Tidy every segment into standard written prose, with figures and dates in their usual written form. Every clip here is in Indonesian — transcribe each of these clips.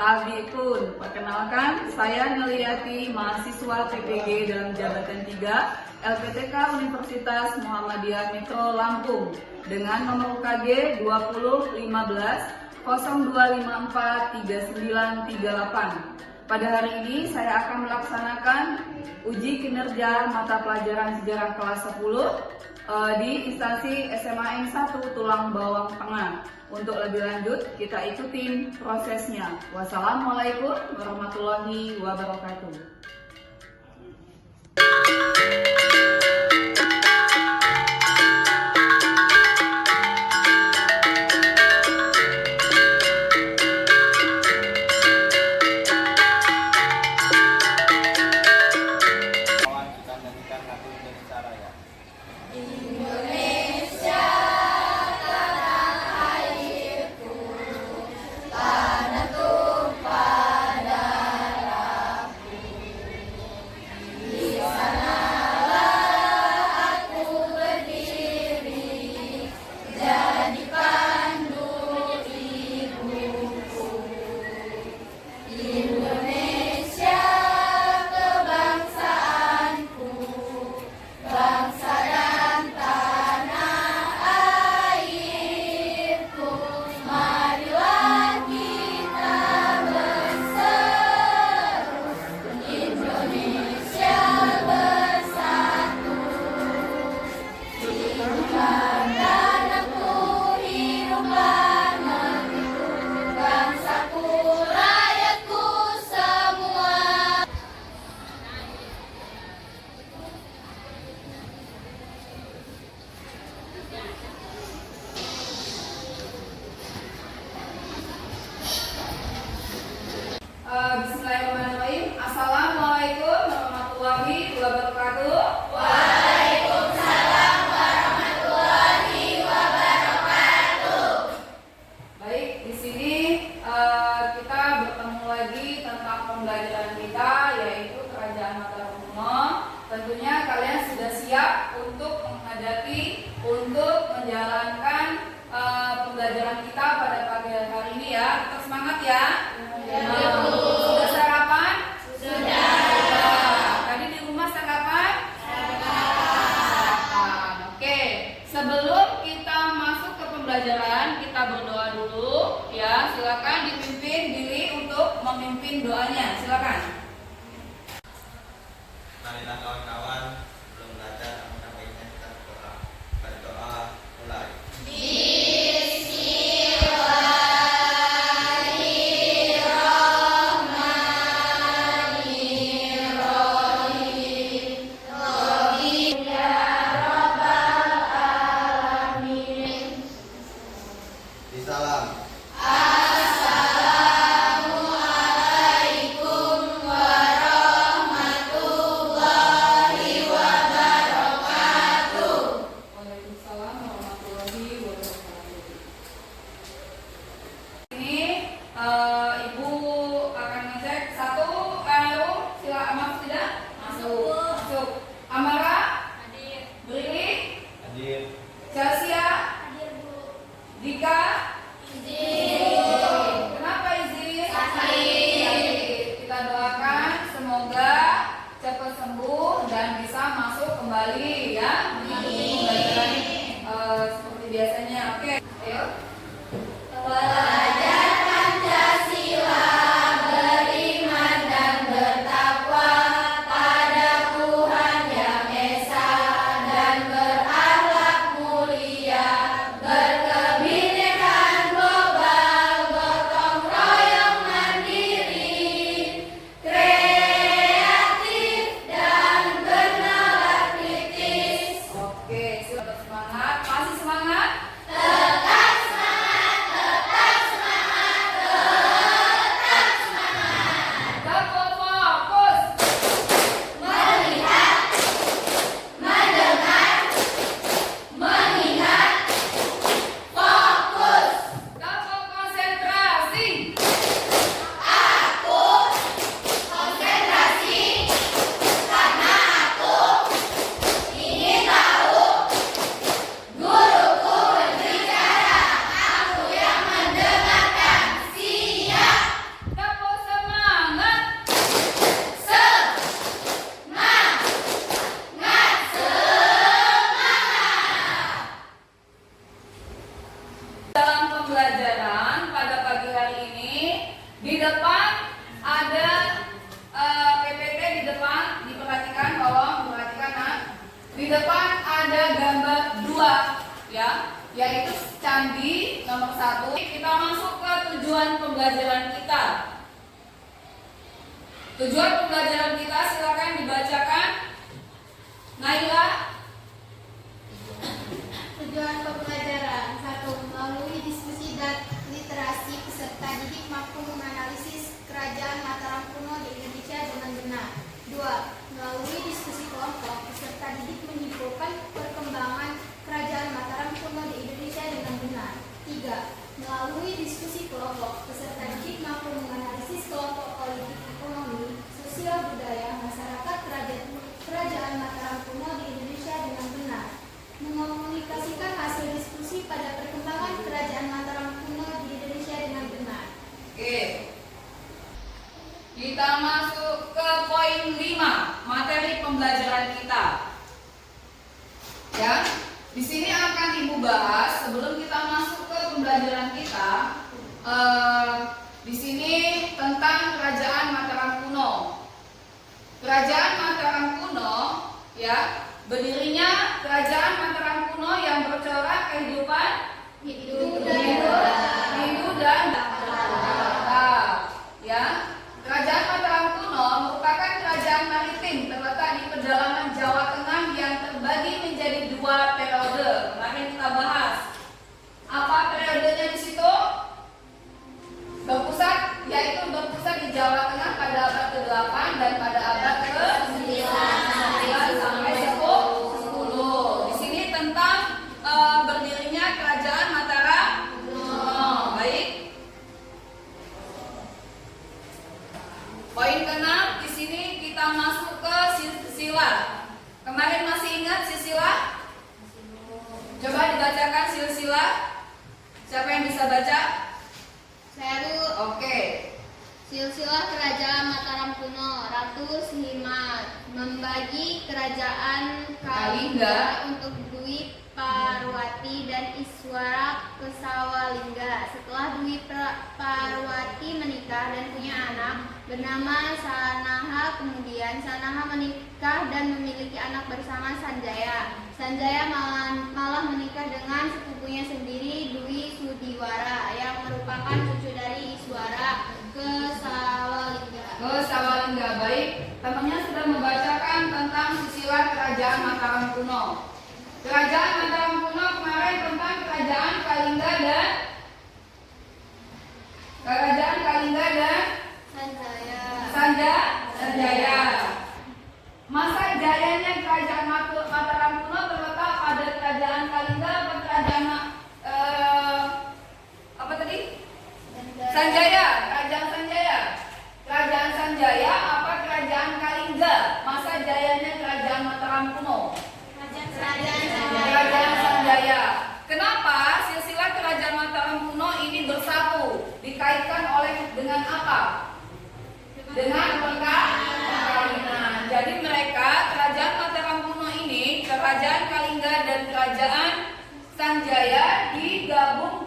Tabi'un. Perkenalkan, saya Neliati, mahasiswa PPG dalam jabatan 3 LPTK Universitas Muhammadiyah Metro Lampung dengan nomor UKG 2015 0254 3938. Pada hari ini saya akan melaksanakan uji kinerja mata pelajaran sejarah kelas 10 di instansi SMA N1 Tulang Bawang Tengah. Untuk lebih lanjut, kita ikutin prosesnya. Wassalamualaikum warahmatullahi wabarakatuh. Bismillahirrahmanirrahim. Assalamualaikum warahmatullahi wabarakatuh. Waalaikumsalam warahmatullahi wabarakatuh. Baik, di sini kita bertemu lagi tentang pembelajaran kita, yaitu Kerajaan Mataram kuno. Tentunya kalian sudah siap untuk menjalankan pembelajaran kita pada pagi hari ini ya. Tetap semangat ya. Sudah sarapan? Sudah. Tadi di rumah sarapan? Sarapan. Oke. Sebelum kita masuk ke pembelajaran, kita berdoa dulu ya. Silakan dipimpin diri untuk memimpin doanya. Silakan. Marilah kawan-kawan, belum belajar apa baiknya kita berdoa. Berdoa mulai. Salam. Assalamualaikum warahmatullahi depan ada gambar 2 ya, yaitu candi nomor 1. Kita masuk ke tujuan pembelajaran kita. Tujuan pembelajaran kita silakan dibacakan. Naila. Tujuan pembelajaran 1. Melalui diskusi dan literasi peserta didik mampu menganalisis kerajaan Mataram kuno di Indonesia dengan benar. 2. Melalui diskusi kelompok, peserta didik menyimpulkan perkembangan kerajaan Mataram kuno di Indonesia dengan benar. 3. Melalui diskusi kelompok, peserta didik mampu menganalisis kelompok politik, ekonomi, sosial, budaya, masyarakat kerajaan Mataram kuno di Indonesia dengan benar. Mengomunikasikan hasil diskusi pada perkembangan kerajaan Mataram kuno di Indonesia dengan benar. Oke. Kita masuk ke poin 5, materi pembelajaran kita. Ya, di sini akan Ibu bahas sebelum kita masuk ke pembelajaran kita. Di sini tentang kerajaan Mataram kuno. Kerajaan Mataram kuno, ya, berdirinya kerajaan Mataram kuno yang bercorak kehidupan Hidup dan ya. Kerajaan Mataram kuno merupakan kerajaan maritim terletak di pedalaman Jawa Tengah yang terbagi menjadi 2 periode. Kemarin kita bahas. Apa periodenya di situ? Yaitu berpusat di Jawa Tengah pada abad ke-8 dan pada abad ke-9 sampai 10. Di sini tentang berdirinya kerajaan Mataram kuno. Baik. Poin ke-6, di sini kita masuk ke silsilah. Kemarin masih ingat silsilah? Coba dibacakan silsilah. Siapa yang bisa baca? Saya Bu. Oke. Silsilah kerajaan Mataram kuno. Ratu Slimat membagi kerajaan Kalingga untuk Dwi Parwati dan Iswara Pesawalingga. Setelah Dwi Parwati menikah dan punya anak bernama Sanaha, kemudian Sanaha menikah dan memiliki anak bersama Sanjaya. Sanjaya malah menikah dengan sepupunya sendiri, Dwi Sudiwara, yang merupakan cucu dari Iswara Pesawalingga. Baik, temannya sudah membacakan tentang silsilah kerajaan Mataram kuno. Kerajaan Mataram kuno kemarin tentang kerajaan Kalingga dan Sanjaya. Masa jayanya kerajaan Mataram kuno terletak pada kerajaan Kalingga atau kerajaan apa tadi? Sanjaya. Kerajaan Sanjaya apa kerajaan Kalingga? Masa jayanya kerajaan Mataram kuno? Kerajaan Sanjaya. Kenapa silsilah kerajaan Mataram kuno ini bersatu? Dikaitkan dengan apa? Dengan perkawinan. Jadi mereka, kerajaan Mataram kuno ini, kerajaan Kalingga dan kerajaan Sanjaya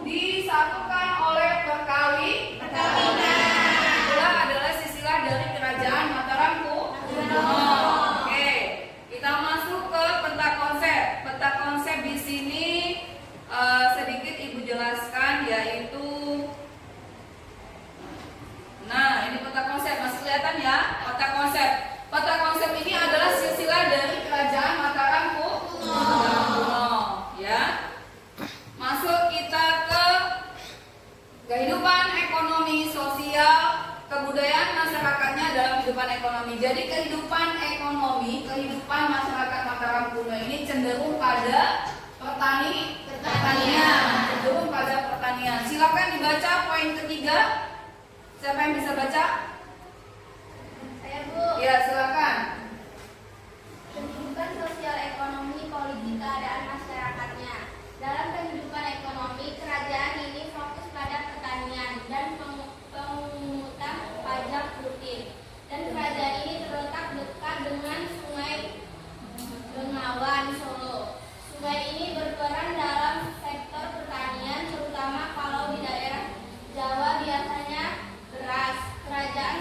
disatukan oleh perkawinan. Itulah adalah silsilah dari kerajaan Mataram kuno. Oke, kita masuk ke peta konsep. Peta konsep di sini sedikit Ibu jelaskan, yaitu, nah ini peta konsep, masih kelihatan ya? Peta konsep. Peta konsep ini adalah silsilah dari kerajaan Mataram kuno. Ya. Masuk kita ke kehidupan ekonomi, sosial, kebudayaan masyarakatnya dalam kehidupan ekonomi. Jadi kehidupan masyarakat Mataram kuno ini cenderung pada pertanian. Silakan dibaca poin ketiga. Siapa yang bisa baca? Saya Bu. Ya, silakan. Kehidupan sosial, ekonomi, politik, keadaan masyarakatnya. Dalam kehidupan ekonomi, kerajaan ini fokus pada pertanian dan pemungutan pajak rutin. Dan kerajaan ini terletak dekat dengan Sungai Bengawan, Solo. Sungai ini berperan dalam sektor pertanian, terutama kalau di daerah Jawa biasanya beras. Kerajaan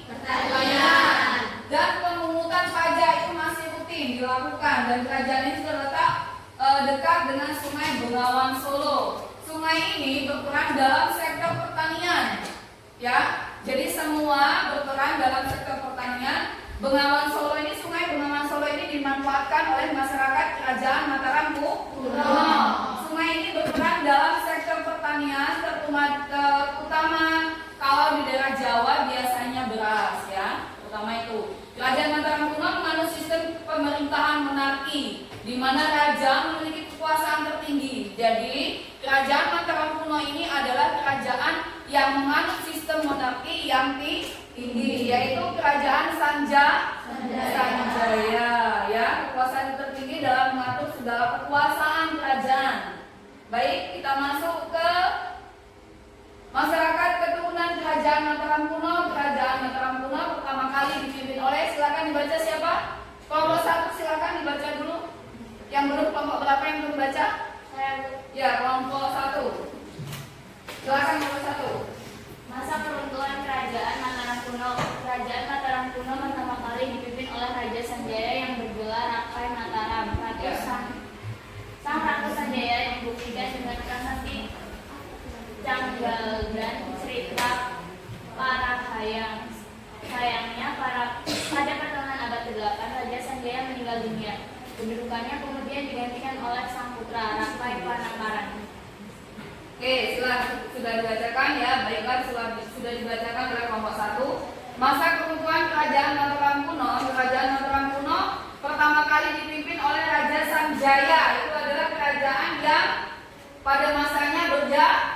pertanian. Dan pemungutan pajak itu masih rutin dilakukan, dan kerajaan ini terletak dekat dengan Sungai Bengawan Solo. Sungai ini berperan dalam sektor pertanian, ya. Jadi semua berperan dalam sektor pertanian. Bengawan Solo ini, Sungai Bengawan Solo ini dimanfaatkan oleh masyarakat Kerajaan Mataram kuno. Sungai ini berperan dalam sektor pertanian, terutama kalau di daerah Jawa biasanya beras, ya, utama itu. Kerajaan Mataram kuno menganut sistem pemerintahan monarki, di mana raja memiliki kekuasaan tertinggi. Jadi Kerajaan Mataram kuno ini adalah kerajaan yang menganut sistem monarki yang tinggi, yaitu Kerajaan Sanjaya, ya, kekuasaan tertinggi dalam mengatur segala kekuasaan kerajaan. Baik, kita masuk ke masyarakat keturunan Kerajaan Mataram kuno. Kerajaan Mataram kuno pertama kali dipimpin oleh, silakan dibaca siapa? Kelompok 1 silakan dibaca dulu. Yang belum, kelompok berapa yang belum baca? Ya, kelompok 1. Silakan kelompok 1. Masa peruntukan Kerajaan Mataram kuno. Kerajaan Mataram kuno pertama kali dipimpin oleh Raja Sanjaya yang bergelar Rakai Mataram. Sang Ratu Sanjaya yang buktikan dengan prasasti Canggaldan cerita Parahayang. Sayangnya pada pertengahan abad ke-8 Raja Sanjaya meninggal dunia. Kedudukannya kemudian digantikan oleh sang putra Rakai Panangkaran. Oke, sudah dibacakan ya. Baiklah, sudah dibacakan oleh kelompok 1. Masa keruntuhan Kerajaan Mataram kuno. Kerajaan Mataram kuno pertama kali dipimpin oleh Raja Sanjaya. Itu adalah kerajaan yang pada masanya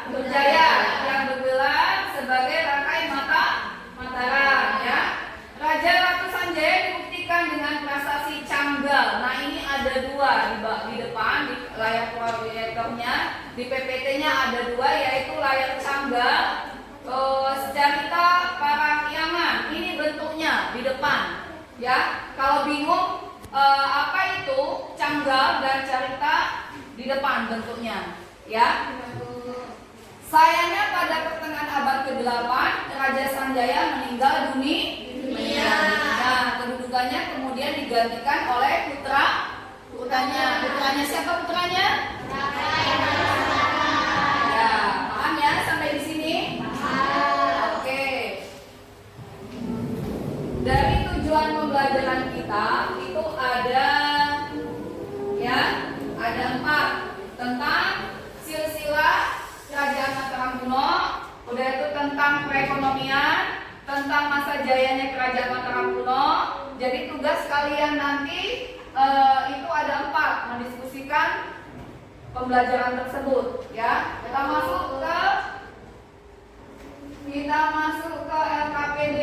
berjaya, yang bergelar sebagai Rakai Mataram, ya. Raja Ratu Sanjaya dibuktikan dengan prasasti Canggal. Nah, ini ada 2 di depan di layar proyektornya. Di PPT-nya ada 2, yaitu layar Canggal, Secarita Parahyangan. Ini bentuknya di depan, ya. Kalau bingung apa itu Canggal dan Carita, di depan bentuknya, ya. Sayangnya pada pertengahan abad ke-8 Raja Sanjaya meninggal dunia. Nah, kedudukannya kemudian digantikan oleh putranya. Putranya siapa putranya? Ya, paham ya sampai di sini? Oke. Dari tujuan pembelajaran kita itu ada, ya, ada 4 tentang silsilah Kerajaan Mataram kuno. Udah itu tentang perekonomian, tentang masa jayanya Kerajaan Mataram kuno. Jadi tugas kalian nanti itu ada 4, mendiskusikan pembelajaran tersebut, ya. Kita masuk ke LKPD.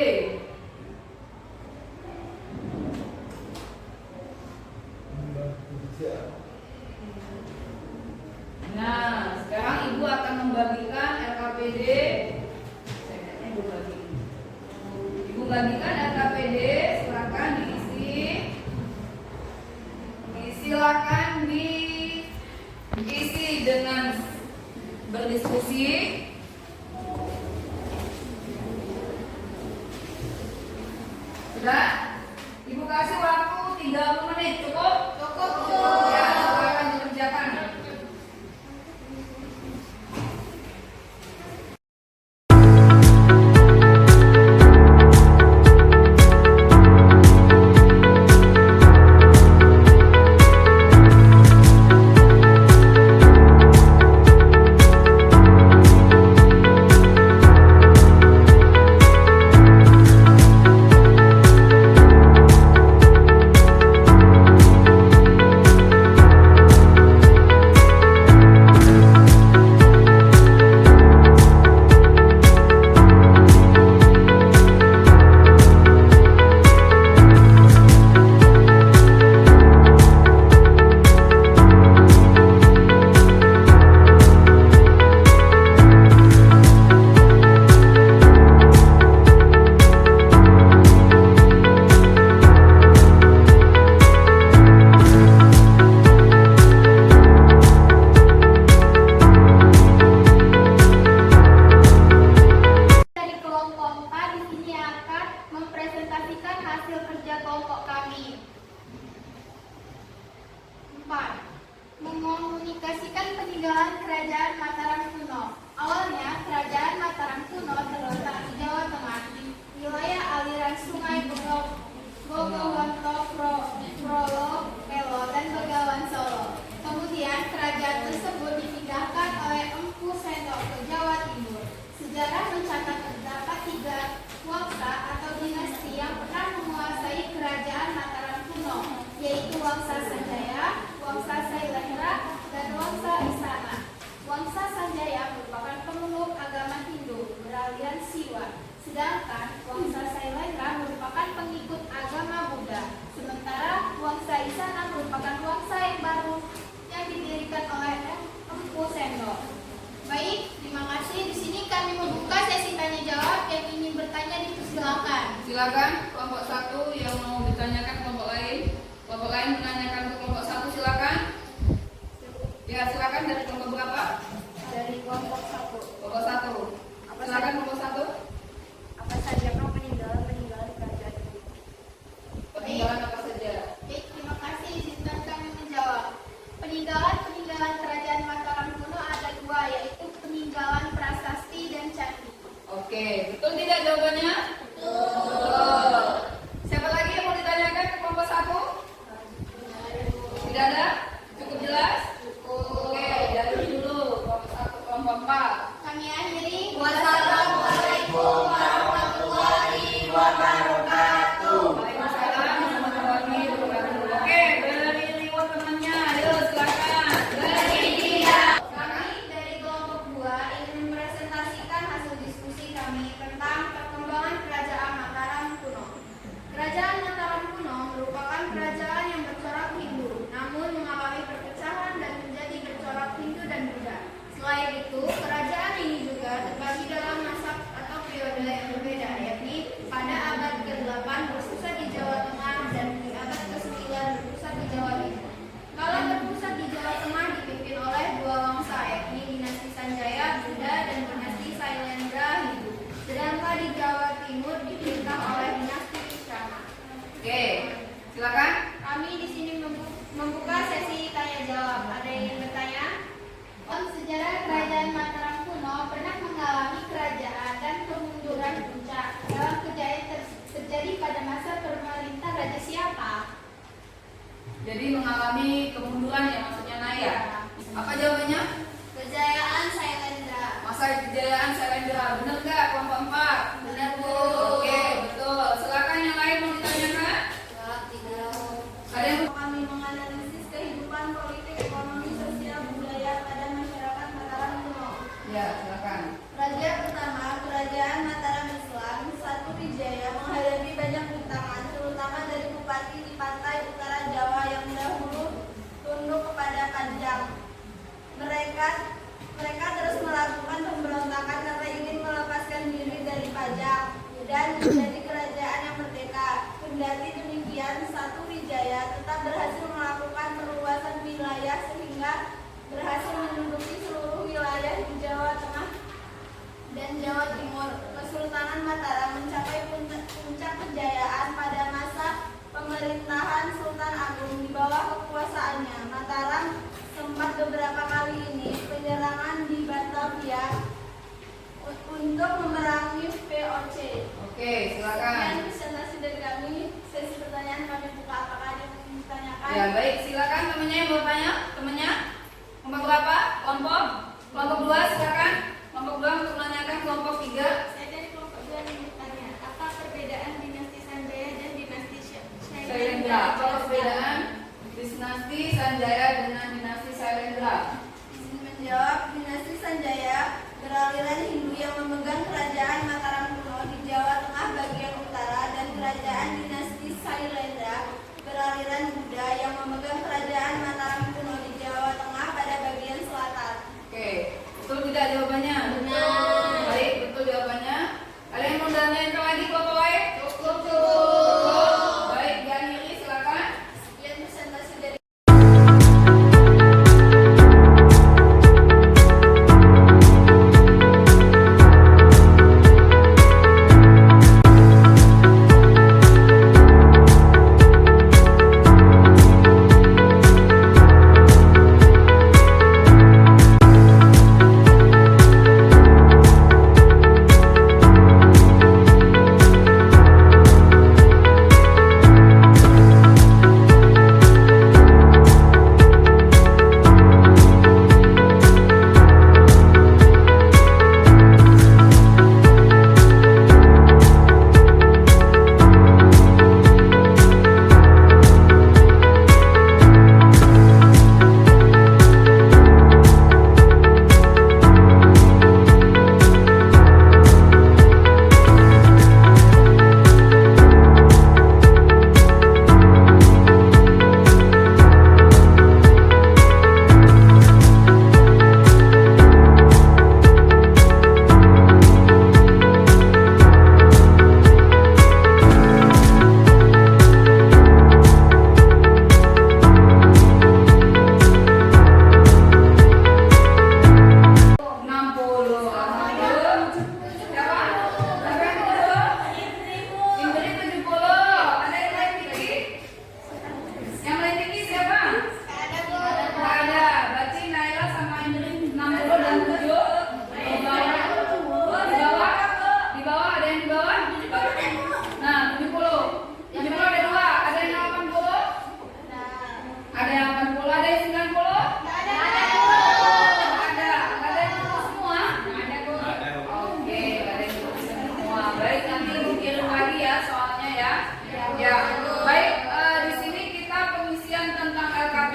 Nah, sekarang Ibu akan membagikan LKPD. Ibu bagikan LKPD, silakan diisi. Silakan diisi dengan berdiskusi. Sudah? Ibu kasih waktu 30 menit, cukup? Cukup. Ya, silakan dikerjakan. peninggalan Kerajaan Mataram kuno. Awalnya, Kerajaan Mataram kuno terletak di Jawa Tengah, di wilayah aliran Sungai Bogowonto, Prolo, Pelo, dan Begawan Solo. Kemudian, kerajaan tersebut dipindahkan oleh Empu Sendok ke Jawa Timur. Sejarah mencatat terdapat 3 wangsa atau dinasti yang pernah menguasai Kerajaan Mataram kuno, yaitu Wangsa Sanjaya, Wangsa Sailendra, dan Wangsa Istana. Wangsa Sanjaya merupakan pemeluk agama Hindu beraliran Siwa, sedangkan Wangsa Sailendra merupakan pengikut agama Buddha. Sementara Wangsa Istana merupakan wangsa yang baru yang didirikan oleh Empu Sendok. Baik, terima kasih. Di sini kami membuka sesi tanya jawab. Yang ingin bertanya dipersilakan. Silakan kelompok 1 yang mau ditanyakan kelompok lain. Kelompok lain menanyakan ke kelompok 1, silakan. Ya, silakan dari kelompok berapa? Dari kelompok 1. Kelompok 1. Silakan kelompok 1. Apa saja peninggalan kerajaan itu? Peninggalan apa saja? Baik, terima kasih. Izinkan kami menjawab. Peninggalan Kerajaan Mataram kuno ada 2, yaitu peninggalan prasasti dan candi. Oke, betul tidak jawabannya? Betul. Siapa lagi yang mau ditanyakan ke kelompok 1? Tidak ada? Cukup jelas? Oke, dari dulu kelompok 1, kelompok 4. Kami akhiri. Wassalamualaikum warahmatullahi wabarakatuh. Waalaikumsalam warahmatullahi wabarakatuh. Oke, dari liwat temannya, ayo silakan. Kami dari kelompok 2 ingin mempresentasikan hasil diskusi kami tentang perkembangan Kerajaan Mataram kuno. Kerajaan Mataram kuno merupakan kerajaan yang bercorak Hindu, namun mengalami perpecahan dan menjadi bercorak Hindu dan Buddha. Selain itu, kerajaan ini juga terbagi dalam masa atau periode yang berbeda, yakni pada abad ke-8 berpusat di Jawa Tengah dan di abad ke-9 berpusat di Jawa Timur. Kala berpusat di Jawa Tengah dipimpin oleh 2 wangsa, yakni dinasti Sanjaya Buddha dan dinasti Sailendra Hindu. Sedangkan di Jawa Timur diperintah oleh dinasti Istana. Oke, silakan. Kami di sini membuka sesi tanya jawab. Ada yang ingin bertanya? Sejarah Kerajaan Mataram kuno pernah mengalami kerajaan dan kemunduran puncak. Dalam kejayaan terjadi pada masa pemerintah Raja siapa? Jadi mengalami kemunduran ya, maksudnya Naya. Apa jawabannya? Kejayaan Sailendra. Masa kejayaan Sailendra. Benar nggak kelompok 4? Benar, Bu. Oke, betul. Silakan yang lain mau ditanyakan. Ada yang Kami menganalisis kehidupan politik, ekonomi, sosial, budaya pada masyarakat Mataram kuno. Ya, silakan. Raja pertama, Kerajaan Mataram Islam, Satuwijaya menghadapi banyak rintangan, terutama dari bupati di pantai utara Jawa yang dahulu tunduk kepada pajak. Mereka terus melakukan pemberontakan karena ingin melepaskan diri dari pajak dan menjadi kerajaan yang merdeka. Kendati demikian, Satuwijaya tetap berhasil melakukan perluasan wilayah sehingga berhasil menduduki seluruh wilayah di Jawa Tengah dan Jawa Timur. Kesultanan Mataram mencapai puncak kejayaan pada masa pemerintahan Sultan Agung. Di bawah kekuasaannya, Mataram sempat beberapa kali ini penyerangan di Batavia untuk memerangi VOC. Oke, silakan. Sekian presentasi dari kami. Sesi pertanyaan kami buka. Apakah ada yang ingin ditanyakan? Ya, baik. Silakan temannya yang mau tanya. Temannya kelompok berapa? Kelompok 2, silakan. Kelompok 2 untuk menanyakan kelompok 3. Saya dari kelompok 2 ingin bertanya, apa perbedaan dinasti Sanjaya dan dinasti Sailendra. Apa perbedaan dinasti Sanjaya dengan dinasti Sailendra? Izin menjawab, dinasti Sanjaya beraliran Hindu yang memegang kerajaan Mataram kuno di Jawa Tengah bagian utara, dan kerajaan dinasti Sailendra beraliran Buddha yang memegang kerajaan Mataram kuno di Jawa Tengah pada bagian selatan. Oke, betul tidak jawabannya? Benar. Baik, betul jawabannya. Ada yang mau tanyakan lagi kelompok lain? Baik, diakhiri silakan. Sekian presentasi dari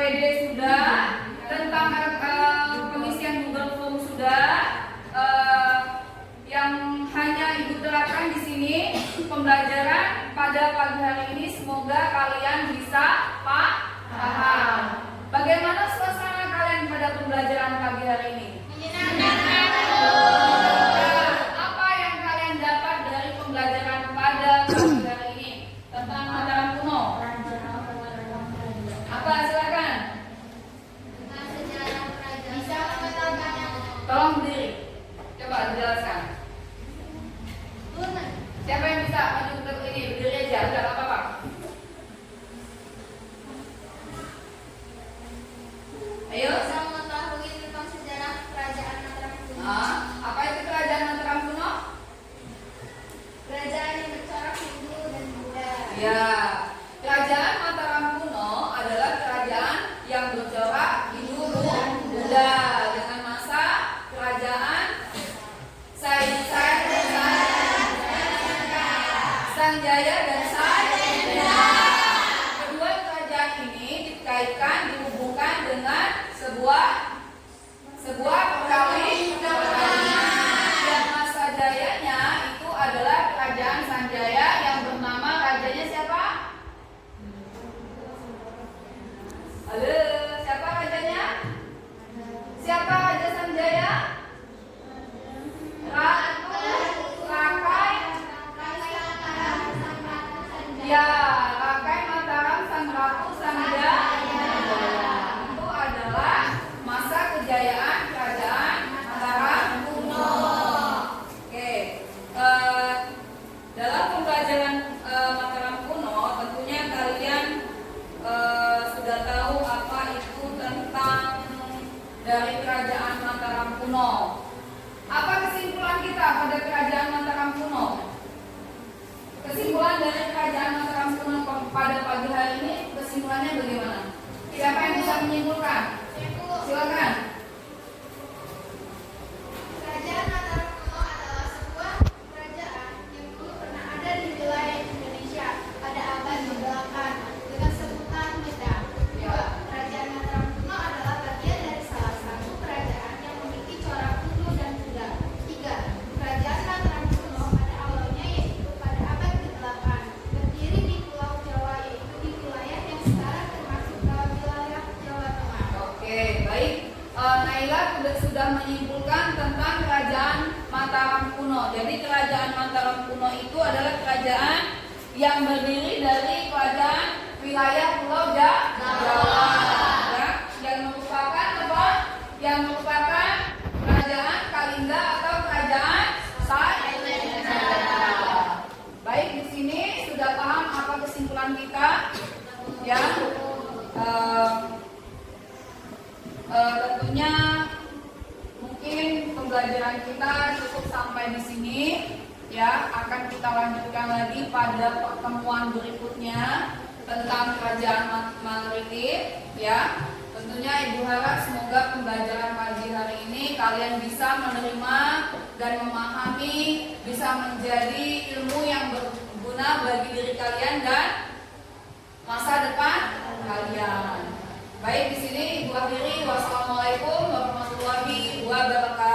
APD sudah, tentang pengisian Google Form sudah. Yang hanya Ibu terapkan di sini pembelajaran pada pagi hari ini, semoga kalian bisa paham. Bagaimana suasana kalian pada pembelajaran pagi hari ini? Apa yang kalian dapat dari pembelajaran pada pagi hari ini tentang Mataram kuno? Apa, silakan? Tentang sejarah kerajaan. Bisa mengatakan. Tolong berdiri. Coba dijelaskan. Siapa yang bisa maju ke ini? Berdiri aja, udah nggak apa-apa. Ayo. Bisa mengetahui tentang sejarah kerajaan Mataram kuno. Apa itu kerajaan Mataram kuno? Kerajaan yang bercorak Hindu dan Buddha. Ya, kerajaan Mataram kuno adalah kerajaan yang bercorak Hindu dan Buddha dengan masa kerajaan Sanjaya dan Saidya. Kedua kerajaan ini dikaitkan, dihubungkan dengan sebuah perkawinan. Dan masa jayanya itu adalah kerajaan Sanjaya yang bernama rajanya siapa? Halo, siapa rajanya? Siapa raja Sanjaya? Rakai Mataram Sang Ratu Sanjaya. Itu adalah masa kejayaan kerajaan Mataram kuno. Oke, dalam pembelajaran Mataram kuno, tentunya kalian sudah tahu apa itu tentang dari kerajaan Mataram kuno. Apa kesimpulan kita pada kerajaan Mataram kuno? Kesimpulan dari kerajaan Mataram kuno pada pagi hari ini, kesimpulannya bagaimana? Siapa yang bisa menyimpulkan? Silakan. Kerajaan Mataram kuno adalah sebuah kerajaan yang dulu pernah ada di wilayah Indonesia pada abad ke-8 dengan sebutan Medang. Dua, kerajaan Mataram kuno adalah bagian dari salah satu kerajaan yang memiliki corak Hindu dan Buddha. Tiga, kerajaan Mataram kuno pada awalnya yaitu pada abad ke-8 berdiri di Pulau Jawa, yaitu di wilayah yang sekarang termasuk dalam wilayah Jawa Tengah. Oke, baik. Naila sudah menyimpulkan tentang kerajaan Mataram kuno. Jadi kerajaan Mataram kuno itu adalah kerajaan yang berdiri dari kerajaan wilayah Pulau Jawa. Ya, yang merupakan apa? Yang merupakan kerajaan Kalinga atau kerajaan Saidya. Baik, di sini sudah paham apa kesimpulan kita? Ya. Tentunya mungkin pembelajaran kita cukup sampai di sini, ya. Akan kita lanjutkan lagi pada pertemuan berikutnya tentang kerajaan Maritim, ya. Tentunya Ibu harap semoga pembelajaran pagi hari ini kalian bisa menerima dan memahami, bisa menjadi ilmu yang berguna bagi diri kalian dan masa depan kalian. Baik, di sini Ibu akhiri. Wassalamualaikum warahmatullahi wabarakatuh.